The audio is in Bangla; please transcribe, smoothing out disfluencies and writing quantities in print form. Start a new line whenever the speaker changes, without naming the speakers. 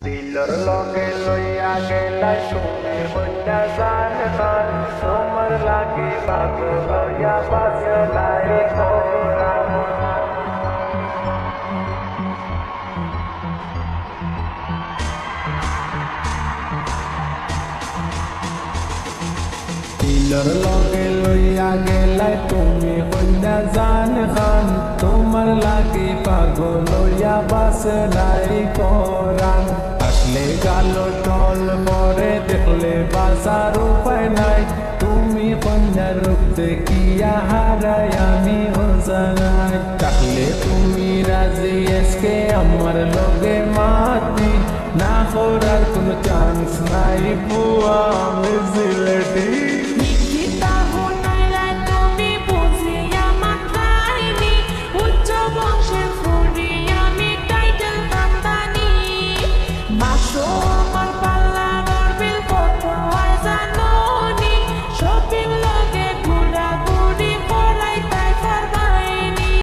দিলর লগে লইয়া গেলাই তুমি হইয়া জান খান তোমার লাগি পাগল হইয়া বাসলাই কোরাম দিলর লগে লইয়া গেলাই তুমি হইয়া জান খান তোমার লাগি পাগল হইয়া বাসলাই কোরাম আসলে গালো টল পরে দেখলে বাজার উপায় নাই তুমি কন্যার রূপ দেখিয়া হারাই আমি জানাই থাকলে তুমি রাজি আজকে আমার লগে মাতি না করার কোনো চান্স নাই বুয়া আমি জিলেটি
বাস